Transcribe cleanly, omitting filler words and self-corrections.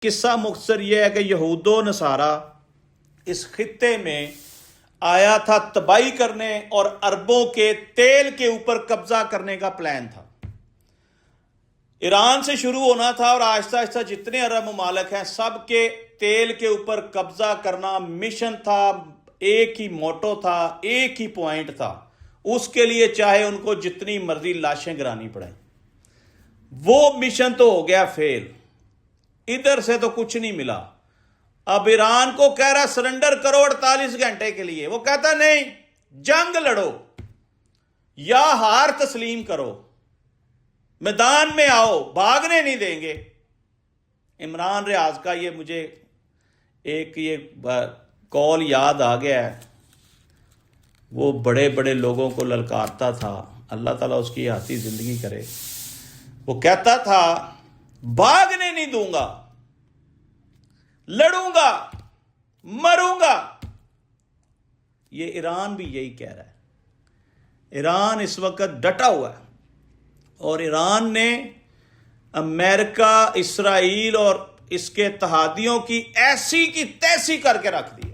قصہ مختصر یہ ہے کہ یہود و نصارہ اس خطے میں آیا تھا تباہی کرنے اور عربوں کے تیل کے اوپر قبضہ کرنے کا پلان تھا۔ ایران سے شروع ہونا تھا اور آہستہ آہستہ جتنے عرب ممالک ہیں سب کے تیل کے اوپر قبضہ کرنا مشن تھا، ایک ہی موٹو تھا، ایک ہی پوائنٹ تھا۔ اس کے لیے چاہے ان کو جتنی مرضی لاشیں گرانی پڑیں۔ وہ مشن تو ہو گیا فیل، ادھر سے تو کچھ نہیں ملا۔ اب ایران کو کہہ رہا سرنڈر کرو 48 گھنٹے کے لیے، وہ کہتا نہیں، جنگ لڑو یا ہار تسلیم کرو، میدان میں آؤ، بھاگنے نہیں دیں گے۔ عمران ریاض کا یہ مجھے ایک یہ کال یاد آ گیا ہے، وہ بڑے بڑے لوگوں کو للکارتا تھا، اللہ تعالیٰ اس کی حیاتی زندگی کرے۔ وہ کہتا تھا بھاگنے نہیں دوں گا، لڑوں گا، مروں گا۔ یہ ایران بھی یہی کہہ رہا ہے۔ ایران اس وقت ڈٹا ہوا ہے اور ایران نے امریکہ، اسرائیل اور اس کے اتحادیوں کی ایسی کی تیسی کر کے رکھ دی۔